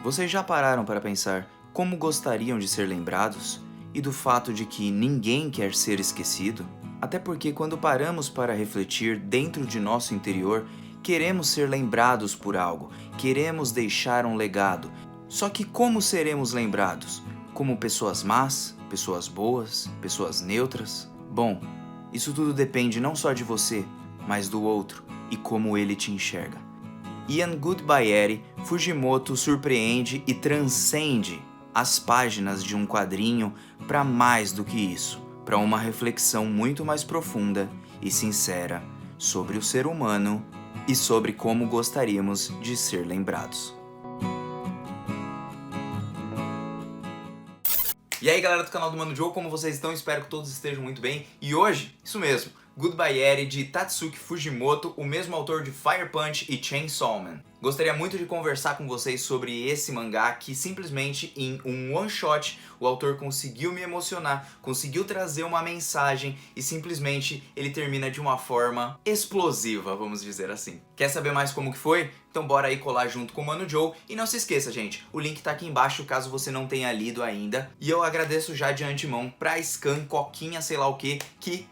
Vocês já pararam para pensar como gostariam de ser lembrados? E do fato de que ninguém quer ser esquecido? Até porque quando paramos para refletir dentro de nosso interior, queremos ser lembrados por algo, queremos deixar um legado. Só que como seremos lembrados? Como pessoas más, pessoas boas, pessoas neutras? Bom, isso tudo depende não só de você, mas do outro e como ele te enxerga. Ian Goodbyery Fujimoto surpreende e transcende as páginas de um quadrinho para mais do que isso, para uma reflexão muito mais profunda e sincera sobre o ser humano e sobre como gostaríamos de ser lembrados. E aí galera do canal do Mano Joe, como vocês estão? Espero que todos estejam muito bem. E hoje, isso mesmo, Goodbyery de Tatsuki Fujimoto, o mesmo autor de Fire Punch e Chainsaw Man. Gostaria muito de conversar com vocês sobre esse mangá que simplesmente em um one shot o autor conseguiu me emocionar, conseguiu trazer uma mensagem e simplesmente ele termina de uma forma explosiva, vamos dizer assim. Quer saber mais como que foi? Então bora aí colar junto com o Mano Joe. E não se esqueça, gente, o link tá aqui embaixo caso você não tenha lido ainda. E eu agradeço já de antemão pra Scan Coquinha sei lá o que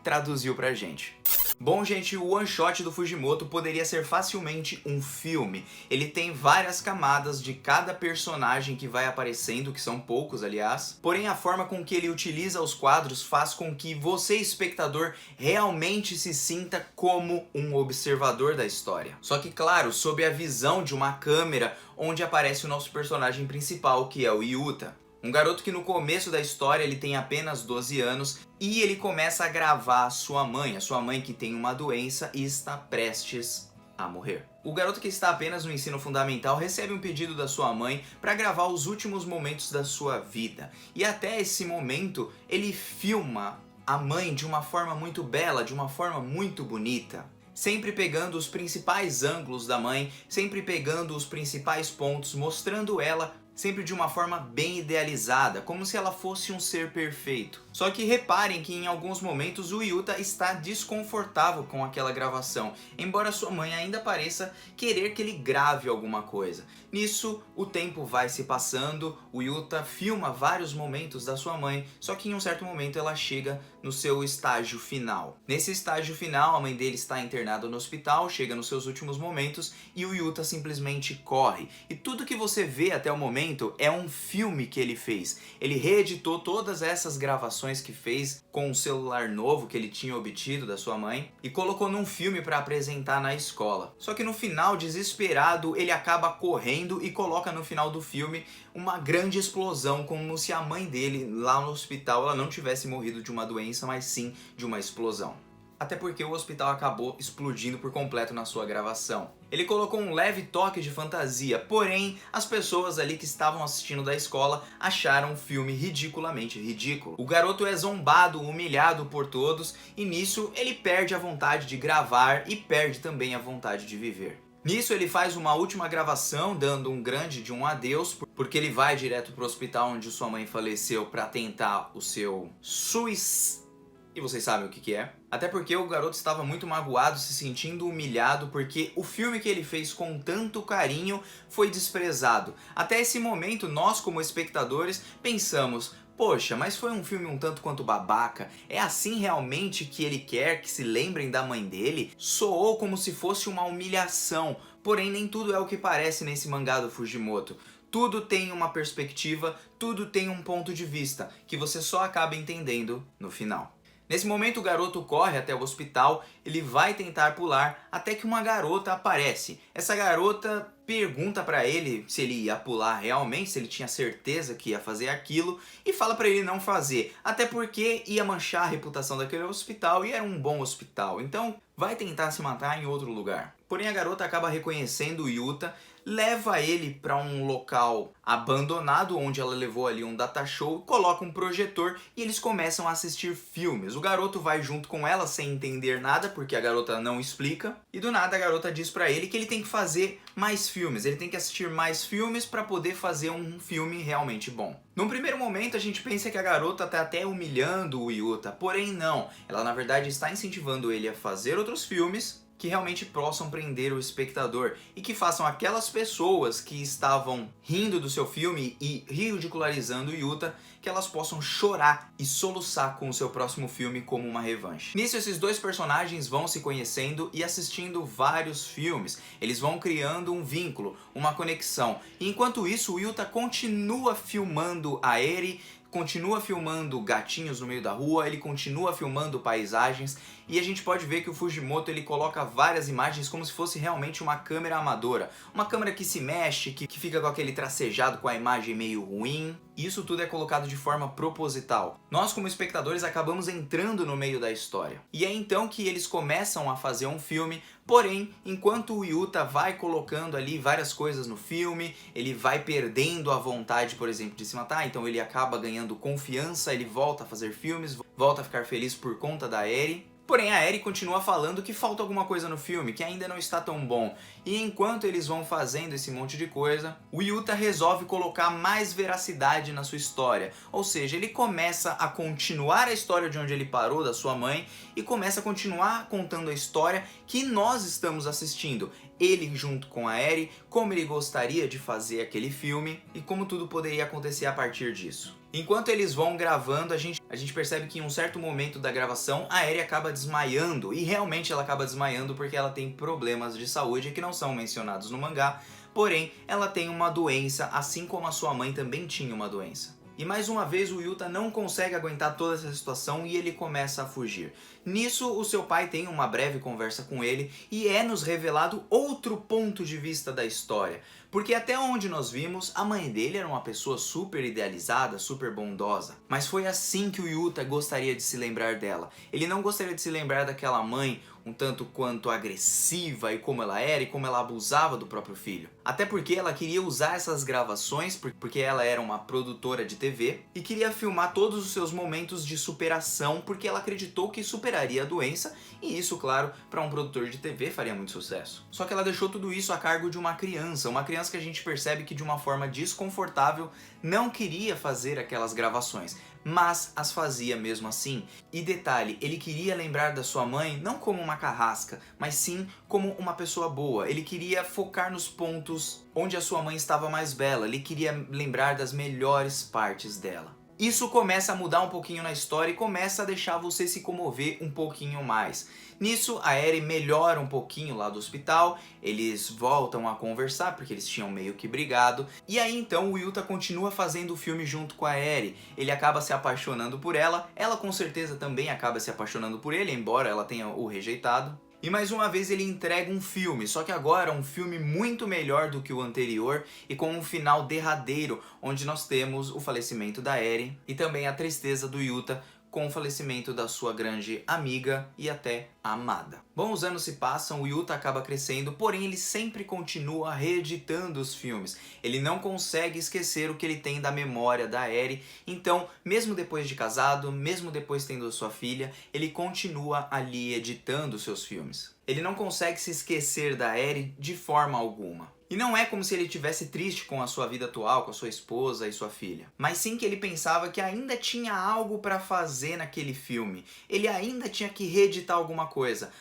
traduziu pra gente. Bom, gente, o one shot do Fujimoto poderia ser facilmente um filme. Ele tem várias camadas de cada personagem que vai aparecendo, que são poucos, aliás. Porém, a forma com que ele utiliza os quadros faz com que você, espectador, realmente se sinta como um observador da história. Só que, claro, sob a visão de uma câmera onde aparece o nosso personagem principal, que é o Yuta. Um garoto que no começo da história ele tem apenas 12 anos e ele começa a gravar a sua mãe que tem uma doença e está prestes a morrer. O garoto que está apenas no ensino fundamental recebe um pedido da sua mãe para gravar os últimos momentos da sua vida. E até esse momento ele filma a mãe de uma forma muito bela, de uma forma muito bonita. Sempre pegando os principais ângulos da mãe, sempre pegando os principais pontos, mostrando ela sempre de uma forma bem idealizada, como se ela fosse um ser perfeito. Só que reparem que em alguns momentos o Yuta está desconfortável com aquela gravação, embora sua mãe ainda pareça querer que ele grave alguma coisa. Nisso, o tempo vai se passando, o Yuta filma vários momentos da sua mãe, só que em um certo momento ela chega no seu estágio final. Nesse estágio final, a mãe dele está internada no hospital, chega nos seus últimos momentos e o Yuta simplesmente corre. E tudo que você vê até o momento é um filme que ele fez. Ele reeditou todas essas gravações que fez com o celular novo que ele tinha obtido da sua mãe e colocou num filme para apresentar na escola. Só que no final, desesperado, ele acaba correndo e coloca no final do filme uma grande explosão, como se a mãe dele lá no hospital ela não tivesse morrido de uma doença, mas sim de uma explosão. Até porque o hospital acabou explodindo por completo na sua gravação. Ele colocou um leve toque de fantasia, porém as pessoas ali que estavam assistindo da escola acharam o filme ridiculamente ridículo. O garoto é zombado, humilhado por todos e nisso ele perde a vontade de gravar e perde também a vontade de viver. Nisso ele faz uma última gravação dando um grande de um adeus, porque ele vai direto pro hospital onde sua mãe faleceu para tentar o seu suicídio. E vocês sabem o que é. Até porque o garoto estava muito magoado, se sentindo humilhado, porque o filme que ele fez com tanto carinho foi desprezado. Até esse momento, nós como espectadores pensamos: poxa, mas foi um filme um tanto quanto babaca? É assim realmente que ele quer que se lembrem da mãe dele? Soou como se fosse uma humilhação, porém nem tudo é o que parece nesse mangá do Fujimoto. Tudo tem uma perspectiva, tudo tem um ponto de vista, que você só acaba entendendo no final. Nesse momento o garoto corre até o hospital, ele vai tentar pular até que uma garota aparece. Essa garota pergunta pra ele se ele ia pular realmente, se ele tinha certeza que ia fazer aquilo e fala pra ele não fazer, até porque ia manchar a reputação daquele hospital e era um bom hospital, então vai tentar se matar em outro lugar. Porém a garota acaba reconhecendo o Yuta, leva ele para um local abandonado onde ela levou ali um data show, coloca um projetor e eles começam a assistir filmes. O garoto vai junto com ela sem entender nada, porque a garota não explica, e do nada a garota diz para ele que ele tem que fazer mais filmes, ele tem que assistir mais filmes para poder fazer um filme realmente bom. Num primeiro momento a gente pensa que a garota está até humilhando o Yuta, porém não, ela na verdade está incentivando ele a fazer outros filmes que realmente possam prender o espectador e que façam aquelas pessoas que estavam rindo do seu filme e ridicularizando o Yuta, que elas possam chorar e soluçar com o seu próximo filme como uma revanche. Nisso, esses dois personagens vão se conhecendo e assistindo vários filmes. Eles vão criando um vínculo, uma conexão. E enquanto isso, o Yuta continua filmando a Eri, continua filmando gatinhos no meio da rua, ele continua filmando paisagens, e a gente pode ver que o Fujimoto ele coloca várias imagens como se fosse realmente uma câmera amadora, uma câmera que se mexe, que fica com aquele tracejado com a imagem meio ruim. Isso tudo é colocado de forma proposital. Nós, como espectadores, acabamos entrando no meio da história. E é então que eles começam a fazer um filme, porém, enquanto o Yuta vai colocando ali várias coisas no filme, ele vai perdendo a vontade, por exemplo, de se matar, então ele acaba ganhando confiança, ele volta a fazer filmes, volta a ficar feliz por conta da Eri. Porém, a Eri continua falando que falta alguma coisa no filme, que ainda não está tão bom. E enquanto eles vão fazendo esse monte de coisa, o Yuta resolve colocar mais veracidade na sua história. Ou seja, ele começa a continuar a história de onde ele parou, da sua mãe, e começa a continuar contando a história que nós estamos assistindo. Ele junto com a Eri, como ele gostaria de fazer aquele filme e como tudo poderia acontecer a partir disso. Enquanto eles vão gravando, a gente percebe que em um certo momento da gravação a Eri acaba desmaiando, e realmente ela acaba desmaiando porque ela tem problemas de saúde que não são mencionados no mangá, porém ela tem uma doença, assim como a sua mãe também tinha uma doença. E mais uma vez o Yuta não consegue aguentar toda essa situação e ele começa a fugir. Nisso, o seu pai tem uma breve conversa com ele e é-nos revelado outro ponto de vista da história. Porque até onde nós vimos, a mãe dele era uma pessoa super idealizada, super bondosa. Mas foi assim que o Yuta gostaria de se lembrar dela. Ele não gostaria de se lembrar daquela mãe um tanto quanto agressiva e como ela era e como ela abusava do próprio filho. Até porque ela queria usar essas gravações, porque ela era uma produtora de TV, e queria filmar todos os seus momentos de superação, porque ela acreditou que superaria a doença, e isso, claro, para um produtor de TV faria muito sucesso. Só que ela deixou tudo isso a cargo de uma criança que a gente percebe que de uma forma desconfortável não queria fazer aquelas gravações, mas as fazia mesmo assim. E detalhe, ele queria lembrar da sua mãe não como uma carrasca, mas sim como uma pessoa boa. Ele queria focar nos pontos onde a sua mãe estava mais bela, ele queria lembrar das melhores partes dela. Isso começa a mudar um pouquinho na história e começa a deixar você se comover um pouquinho mais. Nisso, a Eri melhora um pouquinho lá do hospital, eles voltam a conversar porque eles tinham meio que brigado. E aí então o Yuta continua fazendo o filme junto com a Eri. Ele acaba se apaixonando por ela, ela com certeza também acaba se apaixonando por ele, embora ela tenha o rejeitado. E mais uma vez ele entrega um filme, só que agora um filme muito melhor do que o anterior e com um final derradeiro, onde nós temos o falecimento da Eri e também a tristeza do Yuta com o falecimento da sua grande amiga e até amada. Bom, os anos se passam, o Yuta acaba crescendo, porém ele sempre continua reeditando os filmes. Ele não consegue esquecer o que ele tem da memória da Eri, então, mesmo depois de casado, mesmo depois tendo sua filha, ele continua ali editando seus filmes. Ele não consegue se esquecer da Eri de forma alguma. E não é como se ele estivesse triste com a sua vida atual, com a sua esposa e sua filha. Mas sim que ele pensava que ainda tinha algo para fazer naquele filme. Ele ainda tinha que reeditar alguma coisa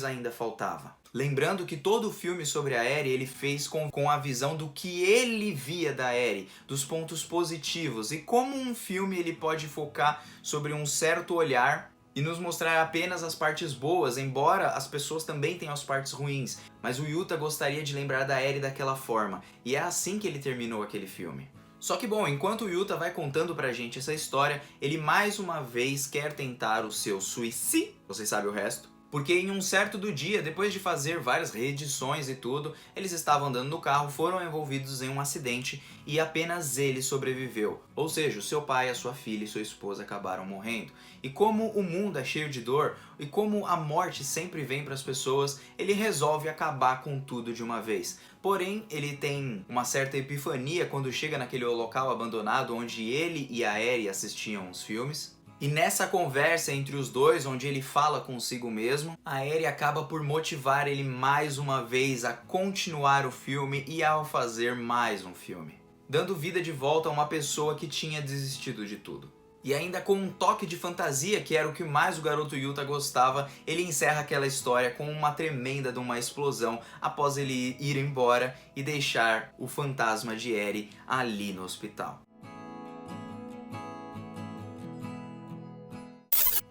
ainda faltava. Lembrando que todo o filme sobre a Eri ele fez com a visão do que ele via da Eri, dos pontos positivos. E como um filme ele pode focar sobre um certo olhar e nos mostrar apenas as partes boas, embora as pessoas também tenham as partes ruins. Mas o Yuta gostaria de lembrar da Eri daquela forma, e é assim que ele terminou aquele filme. Só que bom, enquanto o Yuta vai contando pra gente essa história, ele mais uma vez quer tentar o seu suicídio, vocês sabem o resto. Porque em um certo do dia, depois de fazer várias reedições e tudo, eles estavam andando no carro, foram envolvidos em um acidente e apenas ele sobreviveu. Ou seja, o seu pai, a sua filha e sua esposa acabaram morrendo. E como o mundo é cheio de dor e como a morte sempre vem para as pessoas, ele resolve acabar com tudo de uma vez. Porém, ele tem uma certa epifania quando chega naquele local abandonado onde ele e a Eri assistiam os filmes. E nessa conversa entre os dois, onde ele fala consigo mesmo, a Eri acaba por motivar ele mais uma vez a continuar o filme e a fazer mais um filme, dando vida de volta a uma pessoa que tinha desistido de tudo. E ainda com um toque de fantasia, que era o que mais o garoto Yuta gostava, ele encerra aquela história com uma tremenda de uma explosão após ele ir embora e deixar o fantasma de Eri ali no hospital.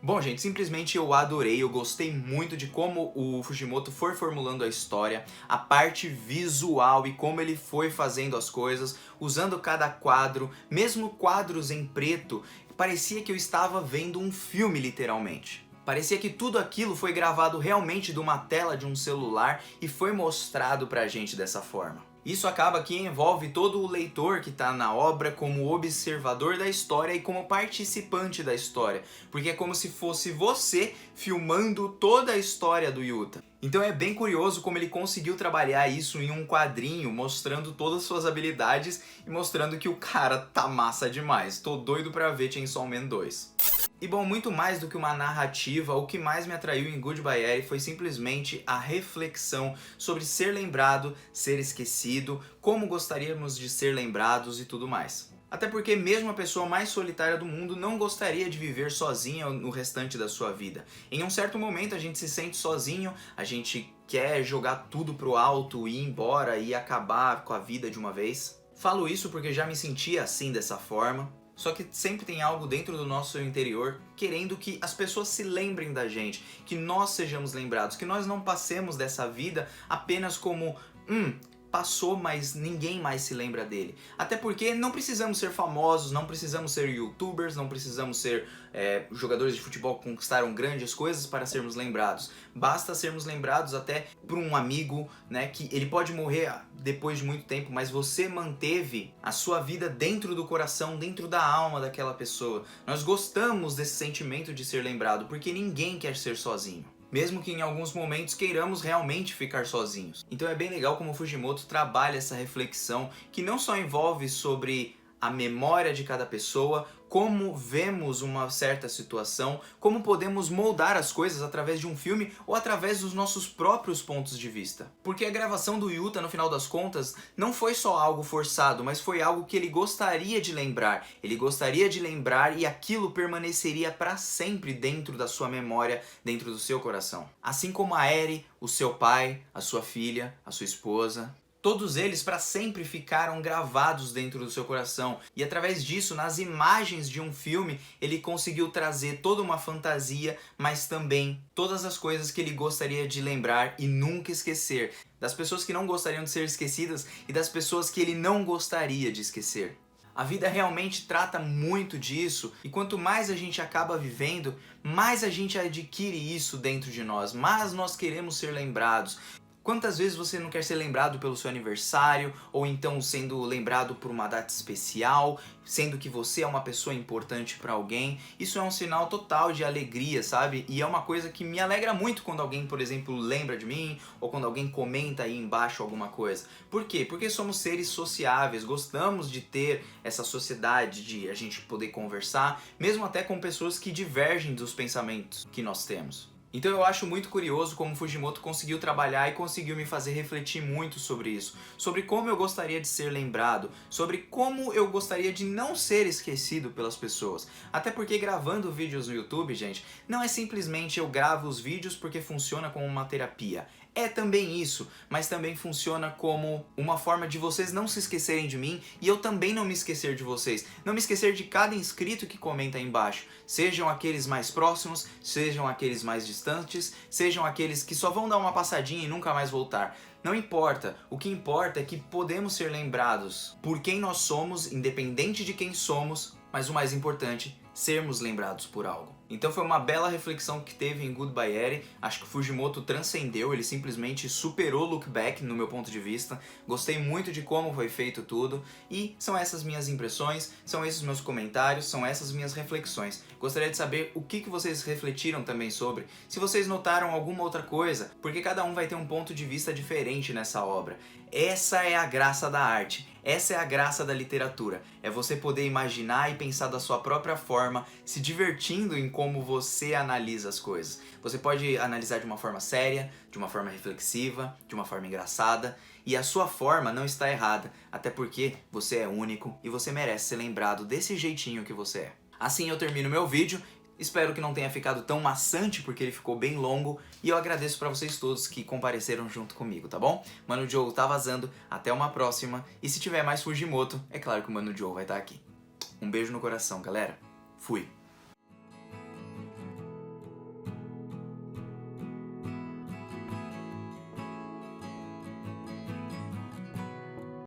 Bom, gente, simplesmente eu adorei, eu gostei muito de como o Fujimoto foi formulando a história, a parte visual e como ele foi fazendo as coisas, usando cada quadro, mesmo quadros em preto, parecia que eu estava vendo um filme literalmente. Parecia que tudo aquilo foi gravado realmente de uma tela de um celular e foi mostrado pra gente dessa forma. Isso acaba que envolve todo o leitor que está na obra como observador da história e como participante da história, porque é como se fosse você filmando toda a história do Yuta. Então é bem curioso como ele conseguiu trabalhar isso em um quadrinho, mostrando todas as suas habilidades e mostrando que o cara tá massa demais. Tô doido pra ver Chainsaw Man 2. E bom, muito mais do que uma narrativa, o que mais me atraiu em Goodbye Eri foi simplesmente a reflexão sobre ser lembrado, ser esquecido, como gostaríamos de ser lembrados e tudo mais. Até porque mesmo a pessoa mais solitária do mundo não gostaria de viver sozinha no restante da sua vida. Em um certo momento a gente se sente sozinho, a gente quer jogar tudo pro alto, ir embora e acabar com a vida de uma vez. Falo isso porque já me sentia assim dessa forma. Só que sempre tem algo dentro do nosso interior querendo que as pessoas se lembrem da gente, que nós sejamos lembrados, que nós não passemos dessa vida apenas como passou, mas ninguém mais se lembra dele. Até porque não precisamos ser famosos, não precisamos ser youtubers, não precisamos ser jogadores de futebol que conquistaram grandes coisas para sermos lembrados. Basta sermos lembrados até por um amigo, né, que ele pode morrer depois de muito tempo, mas você manteve a sua vida dentro do coração, dentro da alma daquela pessoa. Nós gostamos desse sentimento de ser lembrado, porque ninguém quer ser sozinho. Mesmo que em alguns momentos queiramos realmente ficar sozinhos. Então é bem legal como o Fujimoto trabalha essa reflexão que não só envolve sobre a memória de cada pessoa, como vemos uma certa situação, como podemos moldar as coisas através de um filme ou através dos nossos próprios pontos de vista. Porque a gravação do Yuta, no final das contas, não foi só algo forçado, mas foi algo que ele gostaria de lembrar. Ele gostaria de lembrar e aquilo permaneceria para sempre dentro da sua memória, dentro do seu coração. Assim como a Eri, o seu pai, a sua filha, a sua esposa. Todos eles para sempre ficaram gravados dentro do seu coração e através disso, nas imagens de um filme, ele conseguiu trazer toda uma fantasia, mas também todas as coisas que ele gostaria de lembrar e nunca esquecer, das pessoas que não gostariam de ser esquecidas e das pessoas que ele não gostaria de esquecer. A vida realmente trata muito disso e quanto mais a gente acaba vivendo, mais a gente adquire isso dentro de nós, mais nós queremos ser lembrados. Quantas vezes você não quer ser lembrado pelo seu aniversário, ou então sendo lembrado por uma data especial, sendo que você é uma pessoa importante para alguém? Isso é um sinal total de alegria, sabe? E é uma coisa que me alegra muito quando alguém, por exemplo, lembra de mim, ou quando alguém comenta aí embaixo alguma coisa. Por quê? Porque somos seres sociáveis, gostamos de ter essa sociedade, de a gente poder conversar, mesmo até com pessoas que divergem dos pensamentos que nós temos. Então eu acho muito curioso como Fujimoto conseguiu trabalhar e conseguiu me fazer refletir muito sobre isso, sobre como eu gostaria de ser lembrado, sobre como eu gostaria de não ser esquecido pelas pessoas. Até porque gravando vídeos no YouTube, gente, não é simplesmente eu gravo os vídeos porque funciona como uma terapia. É também isso, mas também funciona como uma forma de vocês não se esquecerem de mim e eu também não me esquecer de vocês. Não me esquecer de cada inscrito que comenta aí embaixo. Sejam aqueles mais próximos, sejam aqueles mais distantes, sejam aqueles que só vão dar uma passadinha e nunca mais voltar. Não importa, o que importa é que podemos ser lembrados por quem nós somos, independente de quem somos, mas o mais importante, sermos lembrados por algo. Então foi uma bela reflexão que teve em Goodbye Eri. Acho que o Fujimoto transcendeu, ele simplesmente superou Look Back no meu ponto de vista. Gostei muito de como foi feito tudo e são essas minhas impressões, são esses meus comentários, são essas minhas reflexões. Gostaria de saber o que vocês refletiram também sobre, se vocês notaram alguma outra coisa, porque cada um vai ter um ponto de vista diferente nessa obra. Essa é a graça da arte, essa é a graça da literatura, é você poder imaginar e pensar da sua própria forma, se divertindo em como você analisa as coisas. Você pode analisar de uma forma séria, de uma forma reflexiva, de uma forma engraçada, e a sua forma não está errada, até porque você é único e você merece ser lembrado desse jeitinho que você é. Assim eu termino meu vídeo. Espero que não tenha ficado tão maçante, porque ele ficou bem longo. E eu agradeço pra vocês todos que compareceram junto comigo, tá bom? Mano Joe tá vazando, até uma próxima. E se tiver mais Fujimoto, é claro que o Mano Joe vai estar aqui. Um beijo no coração, galera. Fui.